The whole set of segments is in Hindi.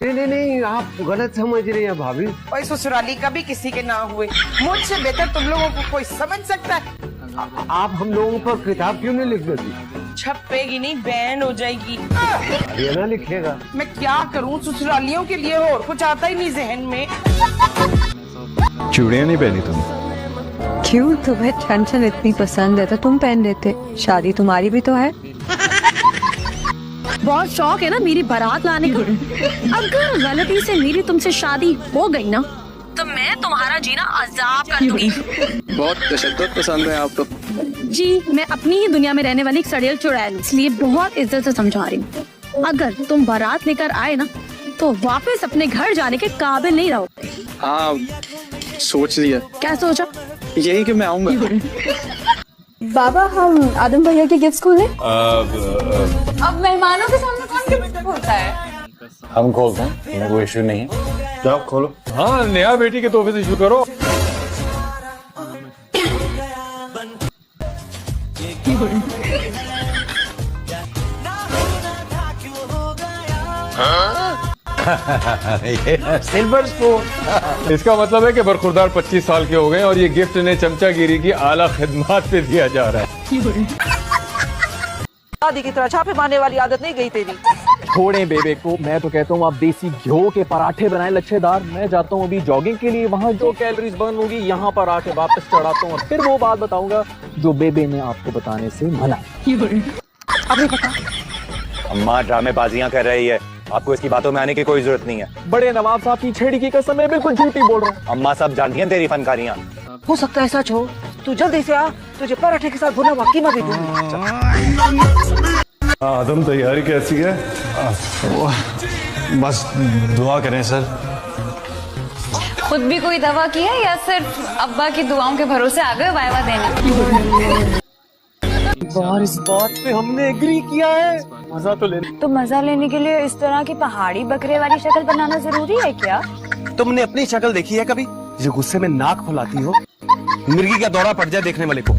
नहीं नहीं नहीं, आप गलत समझ रही हैं भाभी। और ससुराली कभी किसी के ना हुए, मुझसे बेहतर तुम लोगों को कोई समझ सकता है। आप हम लोगों पर किताब क्यों नहीं लिख देती? छपेगी नहीं, बैन हो जाएगी। ये ना लिखेगा। मैं क्या करूं, ससुरालियों के लिए और कुछ आता ही नहीं जहन में। चूड़ियां नहीं पहनी तुमने? क्यों, तुम्हें ठंड ठंड इतनी पसंद है तो तुम पहन लेते। शादी तुम्हारी भी तो है। बहुत शौक है ना मेरी बारात लाने का। अगर गलती से मेरी तुमसे शादी हो गई ना तो मैं तुम्हारा जीना अजाब कर दूंगी। बहुत तशद्दुद पसंद है आप तो। जी, मैं अपनी ही दुनिया में रहने वाली एक सड़ेल चुड़ैल हूं, इसलिए बहुत इज्जत से समझा रही हूँ। अगर तुम बारात लेकर आए ना तो वापस अपने घर जाने के काबिल नहीं रहोगे। हाँ, सोच लिया। क्या सोचा? यही कि मैं आऊंगा। बाबा, हम आदम भैया के गिफ्ट खोलें? अब मेहमानों के सामने कौन गिफ्ट खोलता है? हम खोलते हैं, कोई इशू नहीं है। जाओ खोलो। हाँ, नया बेटी के तोहफे से शुरू करो। Silver spoon. इसका मतलब है कि बरखुरदार 25 साल के हो गए और ये गिफ्ट ने चमचागिरी की आला खिदमत पे दिया जा रहा है। शादी की तरह छापे मारने वाली आदत नहीं गई तेरी। छोड़े बेबे को, मैं तो कहता हूँ आप देसी घी के पराठे बनाए लच्छेदार। मैं जाता हूँ अभी जॉगिंग के लिए, वहाँ जो कैलोरीज बर्न होगी यहाँ पर आके वापस चढ़ाता हूँ और फिर वो बात बताऊंगा जो बेबे ने आपको बताने से मना। अभी बता। अम्मा ड्रामेबाजियां कर रही है, आपको इसकी बातों में आने की कोई जरूरत नहीं है। बड़े नवाब साहब की छेड़ी की कसम, मैं बिल्कुल झूठी बोल रहा हूँ। अम्मा सब जानती हैं तेरी फनकारियां। हो सकता है सच हो, तू जल्दी से आ, तुझे पराठे के साथ भुना हुआ कीमा भी दूंगी। आदम, तैयारी कैसी है? बस दुआ करें सर। खुद भी कोई दवा की है या सिर्फ अब्बा की दुआओं के भरोसे आ गए वायवा देने? और इस बात पे हमने एग्री किया है। मजा तो लेने। तो मजा लेने के लिए इस तरह की पहाड़ी बकरे वाली शक्ल बनाना जरूरी है क्या? तुमने अपनी शक्ल देखी है कभी? जो गुस्से में नाक फुलाती हो, मिर्गी का दौरा पड़ जाए देखने वाले को।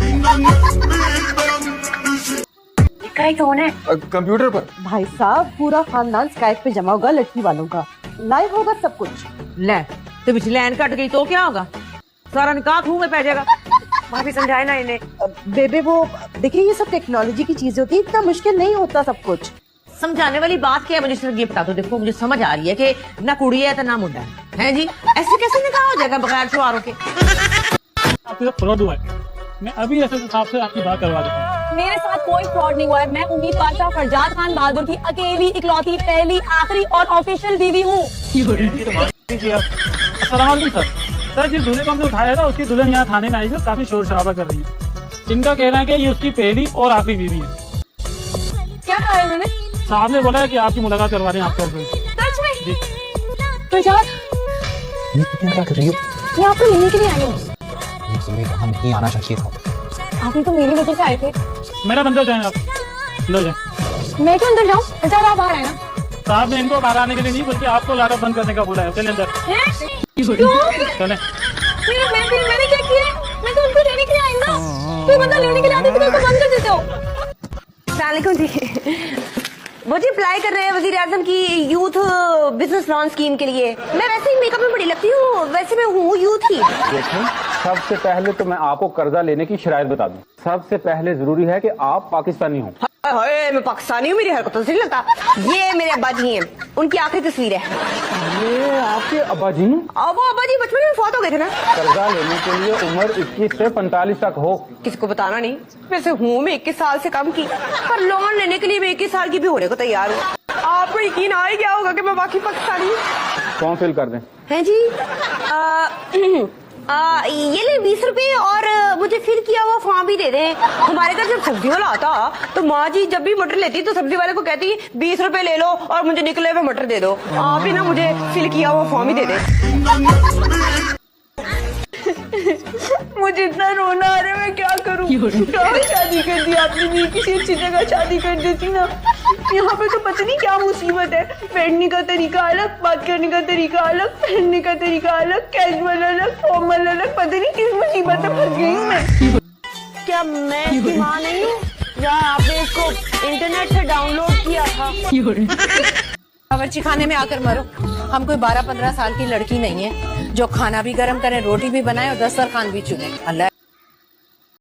कौन है? कंप्यूटर पर। भाई साहब, पूरा खानदान स्काइप पे जमा होगा लड़की वालों का, लाइव होगा सब कुछ। ले तो पिछली लाइन कट गई तो क्या होगा? सारा निकाह खूह में पै जाएगा। भाभी समझाए ना इन्हें। बेबे वो देखिए, ये सब टेक्नोलॉजी की चीज होती है, इतना मुश्किल नहीं होता सब कुछ। समझाने वाली बात क्या है? मुझे सिर्फ ये बता दो। देखो, मुझे समझ आ रही है कि ना कुड़ी है तो ना मुंडा है जी। ऐसे कैसे निकाह हो जाएगा बगैर शुआरों के? आपके फ्रॉड हुआ है। मैं अभी ऐसे हिसाब से आपकी बात करवा देता हूँ। मेरे साथ कोई फ्रॉड नहीं हुआ है। मैं उम्मीद पाशा फरजाद खान बहादुर की अकेली इकलौती पहली आखिरी और ऑफिशियल बीवी हूँ। सर, जिस दूल्हे को हमने उठाया था उसकी दुल्हन यहाँ थाने में आई है, काफी शोर शराबा कर रही है। इनका कहना है कि ये उसकी पहली और आखिरी बीवी है। क्या कहा है उन्होंने? साहब ने बोला है कि आपकी मुलाकात करवा रहे हैं आपको। सच में? फरजाद, क्या कर रही हो? ये आपको लेने के लिए आई हूँ। हम नहीं आना चाहिए था। आप ही तो मेरी वजह से आए थे। मेरा बंदा जाए आप लो जाए। मैं क्यों अंदर जाऊँ? फरजाद, आप बाहर आए ना। साहब ने इनको बाहर आने के लिए नहीं बल्कि आपको लारा बंद करने का बोला है। चले अंदर चले। मैंने क्या किया? मैं तो उनको लेने के लिए आई ना। कोई बंदा लेने के लिए आते तो उसको बंद कर देते हो। सलामुअलैकुम जी। वो जी अप्लाई कर रहे हैं वजीर आजम की यूथ बिजनेस लोन स्कीम के लिए। मैं वैसे ही मेकअप में बड़ी लगती हूँ, वैसे मैं हूँ यूथ ही। देखें, सबसे पहले तो मैं आपको कर्जा लेने की शराइत बता दूं। सबसे पहले जरूरी है कि आप पाकिस्तानी हो। हाय, मैं पाकिस्तानी हूँ, मेरी हरकतों से नहीं लगता। ये मेरे अब्बा जी हैं, उनकी आखिरी तस्वीर है। ये आपके अब्बा जी? अब वो अब्बा जी बचपन में फौत हो गए थे ना। कर्जा लेने के लिए उम्र 21 से 45 तक हो। किसको बताना नहीं, वैसे हूँ मैं 21 साल से कम की, पर लोन लेने के लिए मैं 21 साल की भी होने को तैयार हूँ। आपको यकीन आ ही गया होगा कि मैं वाकई पाकिस्तानी हूँ। फॉर्म फिल कर दें। है जी। ये ले 20 रुपए और मुझे फिल किया हुआ फॉर्म भी दे दें। हमारे घर जब सब्जी वाला आता तो माँ जी जब भी मटर लेती तो सब्जी वाले को कहती 20 रुपए ले लो और मुझे निकले हुए मटर दे दो। आप ही ना मुझे फिल किया हुआ फॉर्म ही दे दें। मुझे इतना रोना आ रहा है, मैं क्या करूँ? शादी कर दी आपने, नहीं किसी अच्छी जगह शादी कर देती ना। यहाँ पे तो पता नहीं क्या मुसीबत है। बैठने का तरीका अलग, बात करने का तरीका अलग, पहनने का तरीका अलग, कैजुअल अलग, फॉर्मल अलग, पता नहीं किस मुसीबत में फंस गई हूँ मैं। क्या मैं इसकी माँ नहीं हूँ? या आपने इसको इंटरनेट से डाउनलोड किया था? बावर्ची खाने में आकर मरो। हम कोई 12-15 साल की लड़की नहीं है जो खाना भी गर्म करें, रोटी भी बनाए और दस्तरखान भी चुने। अल्लाह